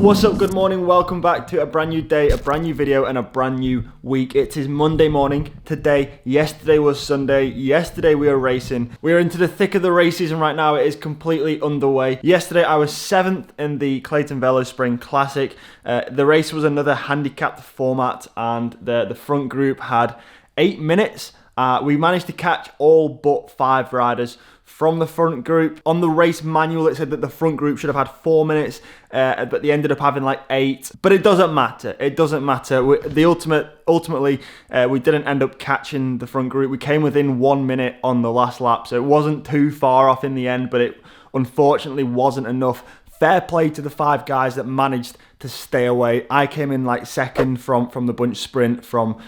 What's up, good morning, welcome back to a brand new day, a brand new video and a brand new week. It is Monday morning today. Yesterday was Sunday. Yesterday we were racing. We are into the thick of the race season right now. It is completely underway. Yesterday I was 7th in the Clayton Velo Spring Classic. The race was another handicapped format and the front group had 8 minutes. We managed to catch all but 5 riders from the front group. On the race manual it said that the front group should have had 4 minutes, but they ended up having like 8. But it doesn't matter. It doesn't matter. Ultimately, we didn't end up catching the front group. We came within 1 minute on the last lap, so it wasn't too far off in the end, but it unfortunately wasn't enough. Fair play to the 5 guys that managed to stay away. I came in like second from the bunch sprint from,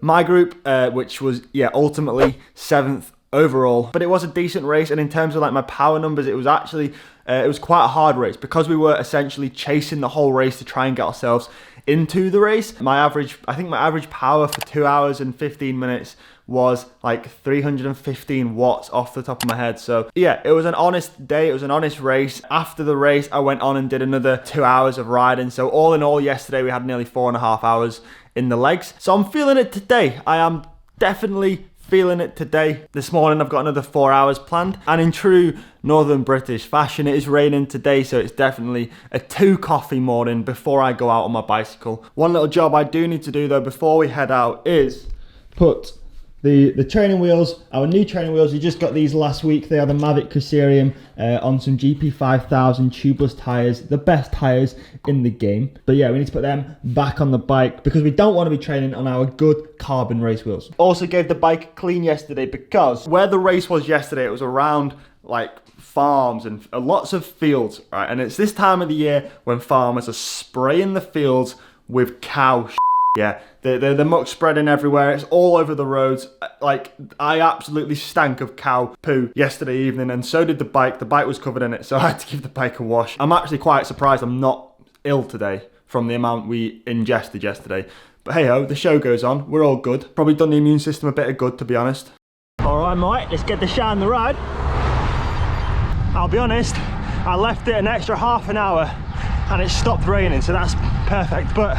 my group, which was, ultimately 7th overall. But it was a decent race, and in terms of like my power numbers, it was actually, it was quite a hard race because we were essentially chasing the whole race to try and get ourselves into the race. I think my average power for 2 hours and 15 minutes was like 315 watts off the top of my head. So yeah, it was an honest day. It was an honest race. After the race, I went on and did another 2 hours of riding. So all in all, yesterday we had nearly 4.5 hours in the legs. So I'm feeling it today. I am definitely feeling it today. This morning I've got another 4 hours planned, and in true Northern British fashion, it is raining today, so it's definitely a 2 coffee morning before I go out on my bicycle. One little job I do need to do though before we head out is put the training wheels, our new training wheels. We just got these last week. They are the Mavic Crucerium on some GP5000 tubeless tyres, the best tyres in the game. But yeah, we need to put them back on the bike because we don't want to be training on our good carbon race wheels. Also gave the bike clean yesterday because where the race was yesterday, it was around like farms and lots of fields, right? And it's this time of the year when farmers are spraying the fields with cow shit. Yeah, the muck spreading everywhere. It's all over the roads. Like, I absolutely stank of cow poo yesterday evening, and so did the bike. The bike was covered in it, so I had to give the bike a wash. I'm actually quite surprised I'm not ill today from the amount we ingested yesterday. But hey ho, the show goes on. We're all good. Probably done the immune system a bit of good, to be honest. All right, mate, let's get the shine the ride. I'll be honest, I left it an extra half an hour and it stopped raining, so that's perfect. But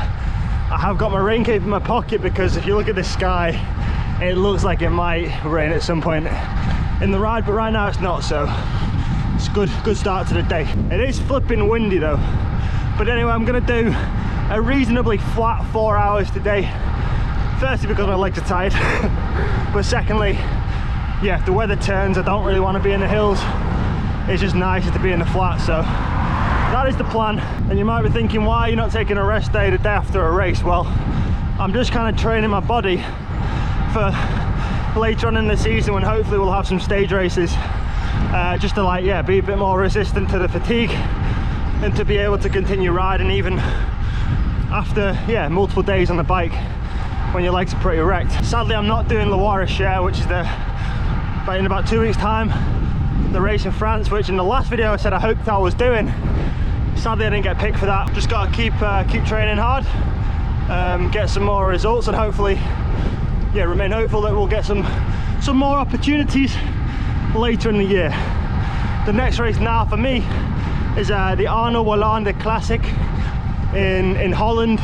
I have got my rain cape in my pocket because if you look at the sky, it looks like it might rain at some point in the ride, but right now it's not, so it's a good start to the day. It is flipping windy though. But anyway, I'm gonna do a reasonably flat 4 hours today. Firstly, because my legs are tired, but secondly, yeah, if the weather turns, I don't really want to be in the hills. It's just nicer to be in the flat, so that is the plan. And you might be thinking, why are you not taking a rest day the day after a race? Well, I'm just kind of training my body for later on in the season when hopefully we'll have some stage races, just to be a bit more resistant to the fatigue and to be able to continue riding even after multiple days on the bike when your legs are pretty wrecked. Sadly, I'm not doing Loire Share, which is in about 2 weeks time, the race in France, which in the last video I said I hoped I was doing. Sadly, I didn't get picked for that. Just got to keep training hard, get some more results, and hopefully, remain hopeful that we'll get some more opportunities later in the year. The next race now for me is the Arno Hollande Classic in Holland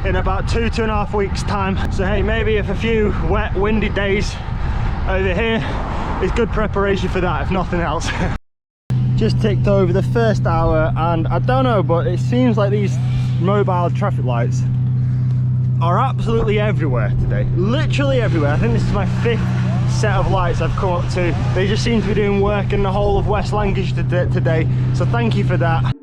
in about 2.5 weeks time. So hey, maybe if a few wet, windy days over here is good preparation for that, if nothing else. Just ticked over the first hour, and I don't know, but it seems like these mobile traffic lights are absolutely everywhere today. Literally everywhere. I think this is my 5th set of lights I've come up to. They just seem to be doing work in the whole of West Lancashire today, so thank you for that.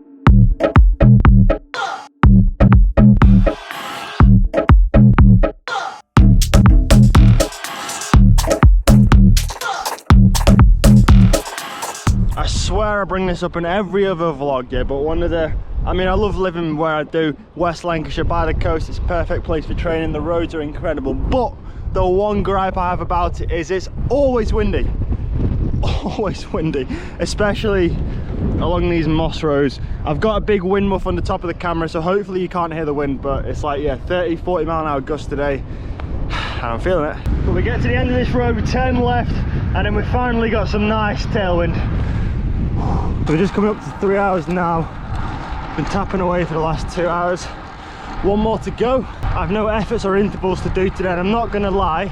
I swear I bring this up in every other vlog, but I love living where I do. West Lancashire by the coast, it's a perfect place for training. The roads are incredible, but the one gripe I have about it is it's always windy. Always windy, especially along these moss roads. I've got a big wind muff on the top of the camera, so hopefully you can't hear the wind, but it's like 30-40 mile an hour gusts today, and I'm feeling it. But we get to the end of this road, we turn left, and then we finally got some nice tailwind. We're just coming up to 3 hours now, Been tapping away for the last 2 hours. One more to go. I've no efforts or intervals to do today, and I'm not gonna lie,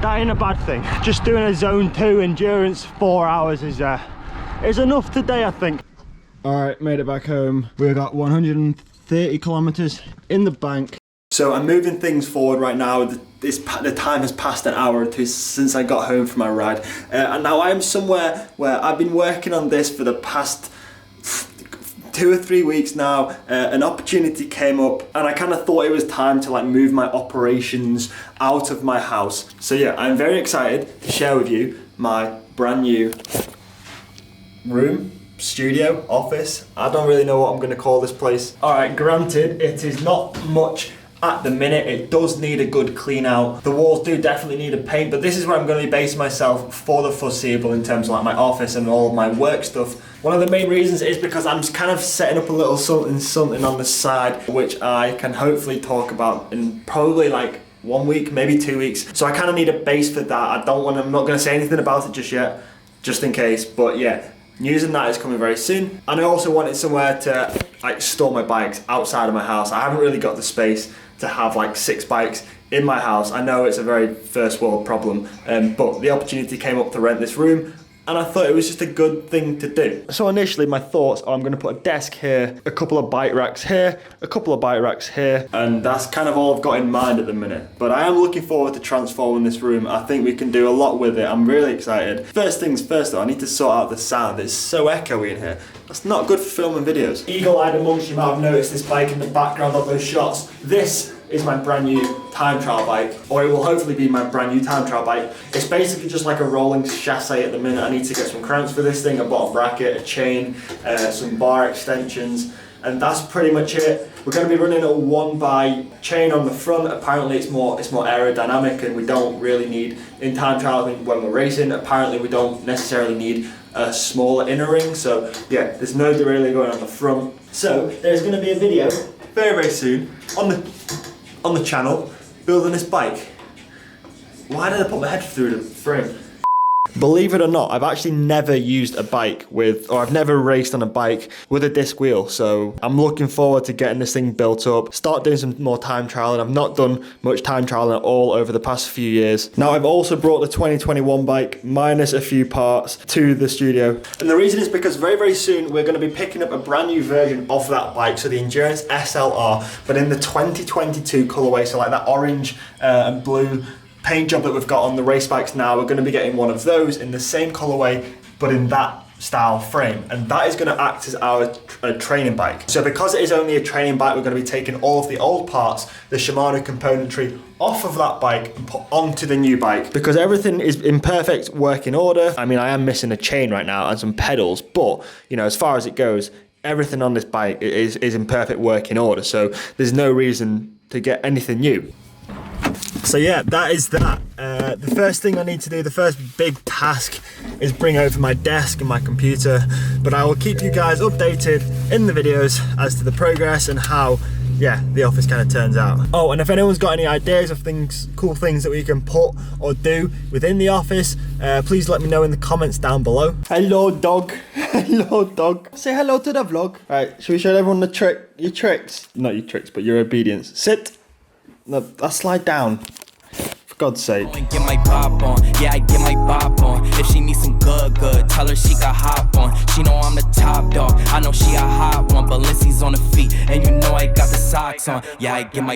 that ain't a bad thing. Just doing a zone 2 endurance 4 hours is enough today, I think. All right, made it back home. We've got 130 kilometers in the bank. So I'm moving things forward right now. The time has passed an hour or two since I got home from my ride. And now I am somewhere where I've been working on this for the past 2 or 3 weeks now. An opportunity came up and I kind of thought it was time to like move my operations out of my house. So yeah, I'm very excited to share with you my brand new room, studio, office. I don't really know what I'm going to call this place. All right, granted, it is not much at the minute. It does need a good clean out. The walls do definitely need a paint, but this is where I'm going to be basing myself for the foreseeable in terms of like my office and all of my work stuff. One of the main reasons is because I'm just kind of setting up a little something on the side, which I can hopefully talk about in probably like 1 week, maybe 2 weeks. So I kind of need a base for that. I'm not going to say anything about it just yet, just in case, but yeah. News and that is coming very soon. And I also wanted somewhere to like store my bikes outside of my house. I haven't really got the space to have like 6 bikes in my house. I know it's a very first world problem, but the opportunity came up to rent this room and I thought it was just a good thing to do. So initially my thoughts are I'm gonna put a desk here, a couple of bike racks here, a couple of bike racks here, and that's kind of all I've got in mind at the minute. But I am looking forward to transforming this room. I think we can do a lot with it. I'm really excited. First things first though, I need to sort out the sound. It's so echoey in here. That's not good for filming videos. Eagle-eyed amongst you might have noticed this bike in the background of those shots. This is my brand new time trial bike, or it will hopefully be my brand new time trial bike. It's basically just like a rolling chassis at the minute. I need to get some cranks for this thing, a bottom bracket, a chain, some bar extensions, and that's pretty much it. We're going to be running a 1x chain on the front. Apparently it's more aerodynamic and we don't really need, in time trials when we're racing, apparently we don't necessarily need a smaller inner ring. So yeah, there's no derailleur going on the front. So there's going to be a video very, very soon on the channel building this bike. Why did I put my head through the frame? Believe it or not, I've actually never used a bike I've never raced on a bike with a disc wheel. So I'm looking forward to getting this thing built up, start doing some more time trialing. I've not done much time trialing at all over the past few years. Now I've also brought the 2021 bike minus a few parts to the studio. And the reason is because very, very soon we're going to be picking up a brand new version of that bike. So the Endurance SLR, but in the 2022 colorway. So like that orange and blue paint job that we've got on the race bikes now. We're going to be getting one of those in the same colorway, but in that style frame, and that is going to act as our training bike. So because it is only a training bike, we're going to be taking all of the old parts, the Shimano componentry, off of that bike and put onto the new bike, because everything is in perfect working order. I mean, I am missing a chain right now and some pedals, but you know, as far as it goes, everything on this bike is in perfect working order, so there's no reason to get anything new. So yeah, that is that. The first thing I need to do, the first big task, is bring over my desk and my computer, but I will keep you guys updated in the videos as to the progress and how, yeah, the office kind of turns out. Oh, and if anyone's got any ideas of things, cool things that we can put or do within the office, please let me know in the comments down below. Hello dog, hello dog. Say hello to the vlog. Right, should we show everyone your tricks? Not your tricks, but your obedience. Sit. No, I slide down. For God's sake. Get my bop on. Yeah, I get my bop on. If she needs some good, tell her she got hop on. She know I'm the top dog. I know she a hot one, but Lindsay's on the feet, and you know I got the socks on. Yeah, I get my